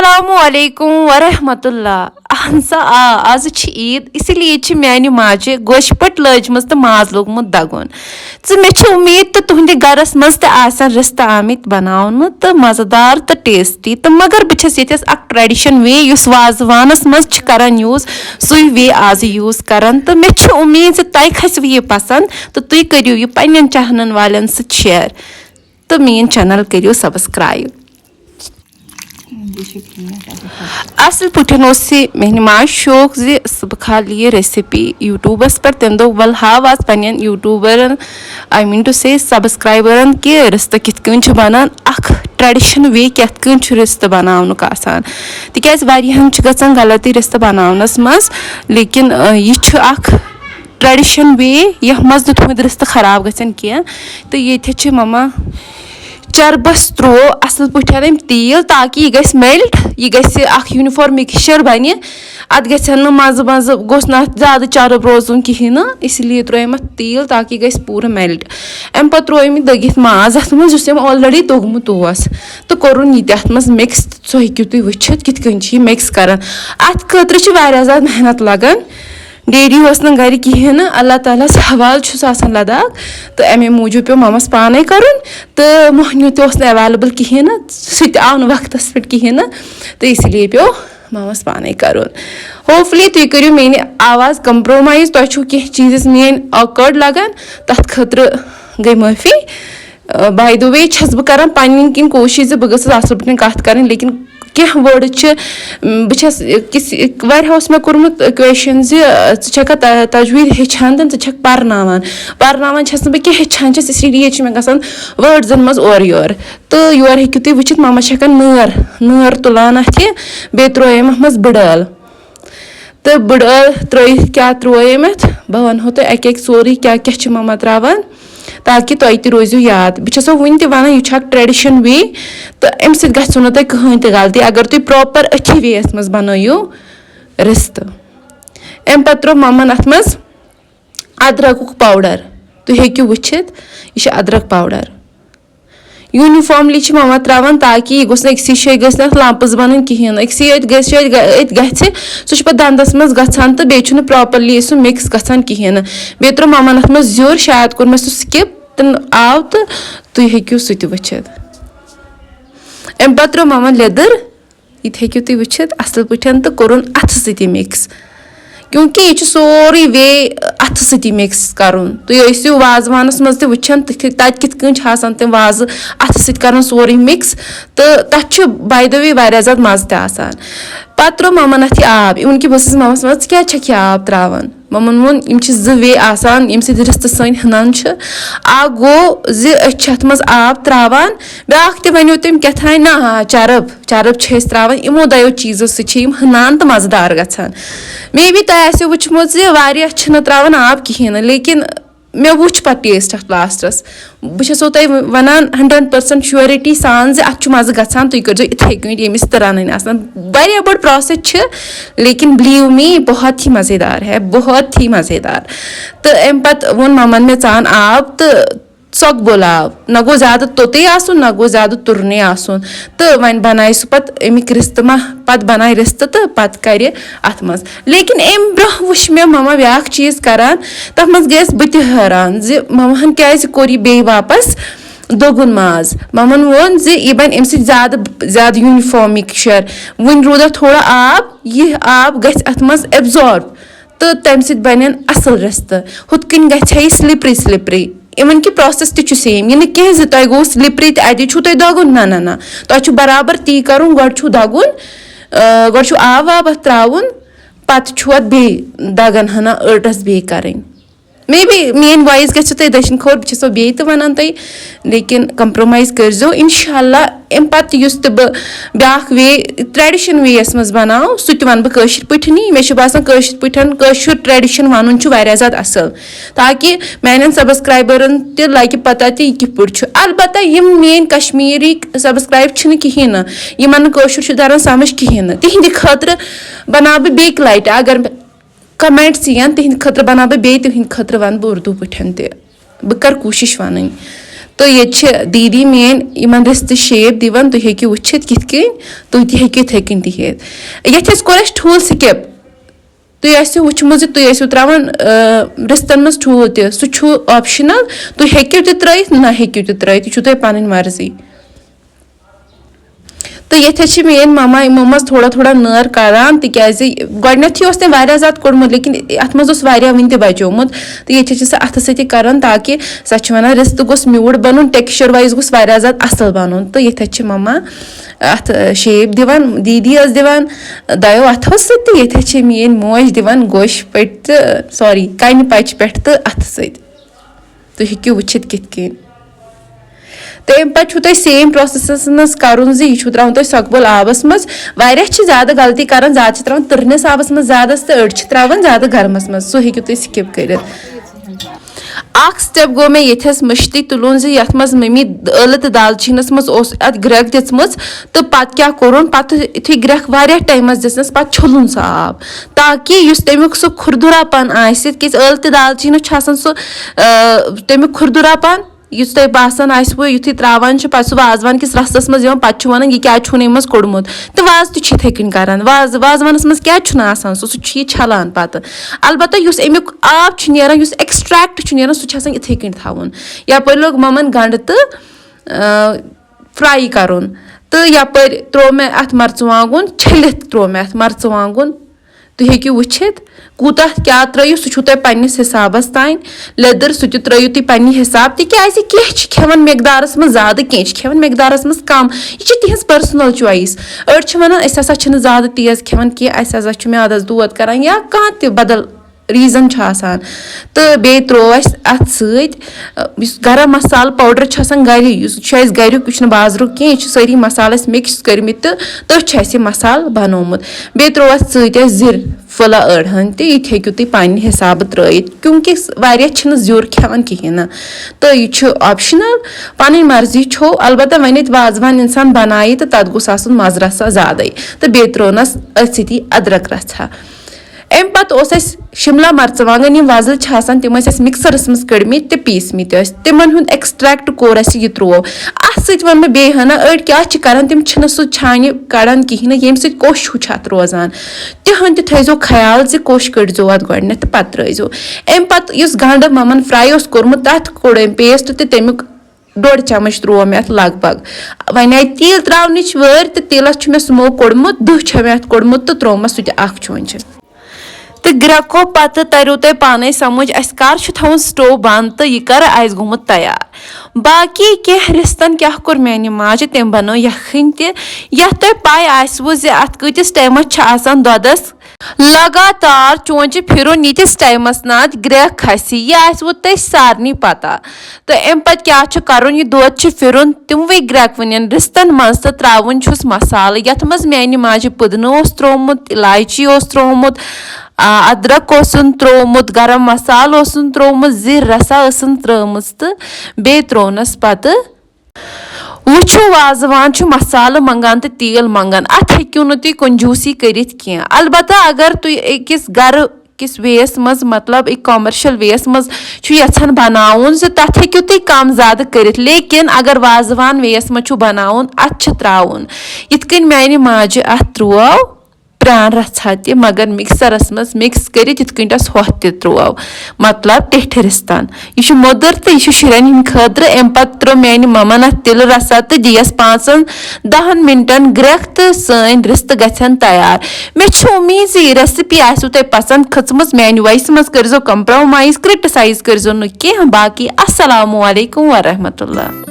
Assalamu alaikum wa rahmatullah. Ahansa az Eid isliye meani maje goshpat lajmas te maaz logmut dagon. Me umeed te tuhinde garas maz te asan rista amit banaun te mazadar te tasty te magar bichas yetes ak tradition way yus wazwanas maz ch karan use sui way az use karan te me umeed se tai khasvi ye pasand te tui kariu ye pannen chahnan walen se share te mein channel kariu subscribe. Asıl putin osi mehniman şok zi subkhali recipe YouTube's पर तम दो वल हावास banyan YouTuber I mean to say subscriber के रिश्ता कितकन छ बनान अख tradition way कितकन छ रिश्ता बनावन का आसान तिकेस वारियहन छ गसन गलती रिश्ता बनावनस मस लेकिन ये छ अख tradition way यह मस दुथुमद रिश्ता खराब गसन किया तो ये थे छ ममा चरबस त्रो असल पुठन तेल ताकि यह गस मेल्ट यह गस यूनिफॉर्म मिक्सचर बन अत गन मज मज गोस ना ज्यादा चरब रोजन कहें इसलिए त्रोम तेल ताकि गस पूरा मेल्ट अम पे त्रोम दगित माज अत मज ऑलरेडी दोगमुत तो कोरुन यह अत मज मिक्स सो हेकु तुम वुचित कित मिक्स कर अत खतर ज्यादा मेहनत लगन डेडी गर कहें अल्लाह ताला हवाल लद्दाख तो अमे मूजूब पे ममस पाने कर तो मोहनियो तो एवेलेबल कहें सह आव वक्त पे कहें तो इसलिए पे ममस पाने कर होपफुली तुम करो मेरी आवाज़ कंप्रोमाइज तुम कह चीज़ मेन ऑकवर्ड लगन तथ खतर गई माफ़ी बाय द वे छस बह कर पन्न किन कोशिश बह गस असल पे कत कर लेकिन क्या वर्ड बस किस वारियास मे कोर्मुत क्वेश्चन ज़्का तजवीद हेचान तो ज़्क पर्नावान छस बह क्या हेचान इसलिए मे गसान वर्ड्सन मज और योर तो योर हेकु तुम वुचित ममा हेकान नर तुलान अथ बे त्रोयम मज बड़ल तो बड़ल त्रित क्या त्रोयम अथ बह वनो तो एक सोरी क्या क्या ममा त्रावान ताकि तुम तह रोजो याद बस वन वन यह ट्रेडिशन वे तो अम सो तुम कहें गलती अगर तुम प्रॉपर अच्छी वे मज बनोयू रिस्त अम पे त्रो ममन अत मज अदरक पाउडर तुम हेकु वुचित यह अदरक पाउडर यूनिफॉर्मली ममा त्रावान ताकि यह गोस अक्सी शे गस लंपस बन कहें अक्सी सह पे दंदस मज गसान तो बे प्रॉपरली सह मिक्स गसान कहें बे त्रो ममन अत मज जोर शायद कोर मे सह स्किप तो आव तो तुम हेकु सह वुचित अम पे त्रो ममन लेदर ये हेकु तुम वुचित असल पे तो कोरुन अथ सती मिक्स क्योंकि यह सोरी वे अथ सती मिक्स कर तुम वाजवानस मज वुचान तत कित तम वाज अथ सर सोरी मिक्स तो तथ बाय द वे वारिया ज्यादा मज तसान पे त्रो ममन अथ आब इवन कि बस ममस मज क्या यह आब त्रावान ममन वोन जो वे आसान यम सत रिश्त सन हनान आ गो अत मज आब त्रावान ब्याक त वनो तम क्या ना चरब त्रावान इमो दयो चीजों सह हनान तो मजेदार गसान मे बी तुम आसो वुचमुत त्रावान आब कहें लेकिन मे वुच पे टेस्ट अत लास्टस बो तुम वनान 100% श्योरिटी सान अत मज गसान तुम कर इथे कन यमिस तो रन वारिया बड़ प्रोसेस लेकिन बिलीव मी बहुत ही मज़ेदार है बहुत ही मज़ेदार तो अम पे वोन ममन मे चान आब तो सोक बोल आब न गो ज्यादा तोते आसन न गो ज्यादा तुरने आसन तो वन बनाए सह पे अमिक रिश्त मा पे बनाए रिश्त तो पे कर अत मज लेकिन अम ब्रोह वुच मे ममा ब्याक चीज करान तथ मज गयस बह हैरान ममहन क्या कोर यह बे वापस दोगुन माज ममन वोन यह बन अम ज्यादा यूनिफॉर्म मिक्सचर वन रूद थोड़ा आब यह आब गथ अत मज एब्जॉर्ब तो तम सत बन असल रिश्त हुत कन गई स्लिपरी इवन कि प्रोसेस तो सेम यह कह तुम गो स्लिपरी अति तुम दगुन ना तुम बराबर ती कर गो दगुन गो आब वाब त्राउन पे बे दगन हना अटस बे कर मे बी मेन वॉइस गो दक्षिण खोर बो बे तो वन तुम लेकिन कंप्रोमाइज करो इंशाल्लाह अम पे ब्याक वे ट्रेडिशन वे मज बनाओ सह वन बह पे मे बासान पे ट्रेडिशन वन ज्यादा असल ताकि मान सब्सक्राइबरन तह लगे पता यह कित अलबत्ता मेन कश्मीरी सब्सक्राइब कहें यमन तरह समझ कहें तिहंद खतर बना बह बेक लाइट अगर कमेंट्स यन तिहंद खतर बना बह बे तिहंद खतर वन बह उर्दू पे बह कर कोशिश वन तो ये दीदी मेन इन रिस्त शेप दिवान तुम हेकियो वुचित किथ कन तुम तह हेकियो इथे कन दिहित ये कोर ठूल स्किप तुम आसो वुचमुत तुम आसो त्रावान रिस्तन मज ठूल तह सह ऑप्शनल तुम हेकियो तह त्रयित ना हेकियो तह त्रयित यह तुम पन मर्जी तो ये मेन ममा यमो मज थोड़ा थोड़ा नर करान तिकाज गोडनथी उस वारिया ज़्यादा कोड़मुत लेकिन अत मज वन तह बचोमुत तो ये सह अथ सती करान ताकि सह वन रिस्त गोस म्यूट बनून टेक्सचर वाइज गोस वारिया ज़्यादा असल बनून तो ये ममा अथ शेप दिवान दीदी दिवान दयो अथो सत ये मेन मोज दिवान गोश पे सॉरी कन पच पे तो अथ सत तुम हेकियो वुचित किथ कन तम पे सेम प्रोसेस मज कर यह त्रावन तुम सकबल आबस मज ज्यादा गलती कर ज्यादा त्रावन तुरनिस आबस मज ज्यादा तो अड़ त्रावन ज्यादा गर्मस मज सो हेकियो तुम स्किप कर स्टेप गो मे ये मश्ती तुलून यथ मज मम्मी ٲलہٕ तो दालचीनस मज ग्रेक दिम तो पत क्या कोरुन पत यु ग्रेक वारिया टाइमस दिसनस पत छुलुन सह आब ताकि तमिक सह खुरदुरापन आस ٲलہٕ तो दालचीन सह तमिक खुरदुरापन युस तुम बासान आसो युथी त्रावान पे सह वाजवान किस रसस मज पे वन यह क्या मज कोड़मुत तो वाज तथे कन कर वाजवानस मज क्या आसान सह छलान पत अलबत्ता युस अमुक आब नेरान युस एक्सट्रैक्ट नेरान सह इथे कन थवन यपर लोग ममन गंड तो फ्राई करुन तो यपर त्रो मे अथ मर्चवांगुन छलित त्रो मे अथ मर्चवांगुन तुम हेकियो वुचित कूता क्या त्रो सह तुम पन्निस हिसाबस तान लेदर सह त्रो तुम पन्ने हिसाब तिकाज कह खेवन मिकदारस मज ज्यादा कह खेवन मिकदारस मज कम यह तिहज पर्सनल चॉइस अड़ वन असा ज्यादा तेज खेवन कह म्यादस दूध करान या कह त बदल रीजन तो बे त्रो अत सत गरम मसाल पाउडर गर गरुक यह बाजरुक कह सारी मसाल मिक्स कर्मित तो तथ मसाल बनोमुत बे त्रो अत सत जिर फुला अड़हन तो ये हेकियो तुम पन्ने हिसाब त्रयित क्योंकि वारिया ज्योर खेवन कहें तो यह ऑप्शनल पन मर्जी छो अलबत्ता वन वाजवान इंसान बनाई तो तथ गोस आसन मज रसा ज्यादा तो बे त्रोनस अथ सती अदरक रसा अम पे शिमला मर्चवांगन यम वजल तम मिक्सरस मज कड़मित तो पीसमित तिमन एक्सट्रैक्ट कोर यह त्रो अत सत वन बे हना अड़ क्या कर तम सह छान कड़ान कहें ये सत कोश अत रोजान तिहन थो ख्याल कोश कड़ो अत गोडन तो पे त्रजो अम पे गंड ममन फ्राई कोर्मुत तथ कोड़ अम पेस्ट तो तमिक 1.5 चमच त्रो मे अत लगभग वन आई तेल त्रावनच वर तो तेलस मे स्मोक कोड़मुत 2 मे अत कोड़मुत तो त्रोमस सह चोंच तो ग्रेको पत तरो तुम पाने समझ अस कर थवन स्टोव बंद तो यह कर आस गोमुत तैयार बाकी कह रिस्तन क्या कोर मेन माजे तम बनो यखन तुम पाई आसवो अत कतिस टाइमस दोदस लगातार चोंच फिरुन यीतिस टाइमस ना ग्रेक खसी यह आसवो तुम सारनी पता तो अम पे क्या करुन यह दोद फिरुन तिमवे ग्रेक वन रिस्तन मज तो त्रावन मसाल यथ मज मेन माजे पुदन त्रोमुत इलायची त्रोमुत अदरक त्रोमुत गरम मसाल त्रोमुत जिर रसा त्रमज तो बे त्रोनस पत वो वाजवान मसाल मंगान तो तेल मंगान अत हेकियो नु तुम कंजूसी करित कह अलबत्ता अगर तुम अकिस गर किस वेस मज मतलब एक कॉमर्शियल वेस मज यछन बनाउन तथ हेकियो तुम कम ज्यादा करित लेकिन अगर वाजवान वेस मज बनाउन अत त्राउन यिथ कन मेन माजे अत त्रो प्रान रछा तह मगर मिक्सरस मज मिक्स करित यिथ कन होह त्रो मतलब टेठ रिस्तन यह मोदर तो यह शुरन हिंद खतर अम पे त्रो मेन ममन अत तिल रसा तो दियस 5-10 मिनटन ग्रेक तो सन रिस्त गन तैयार मे उम्मीद यह रेसिपी आसो तुम पसंद खचमस मेन वॉइस मज करो कंप्रोमाइज क्रिटिसाइज करो न कह बाकी अस्सलामु अलैकुम वरहमतुल्लाह।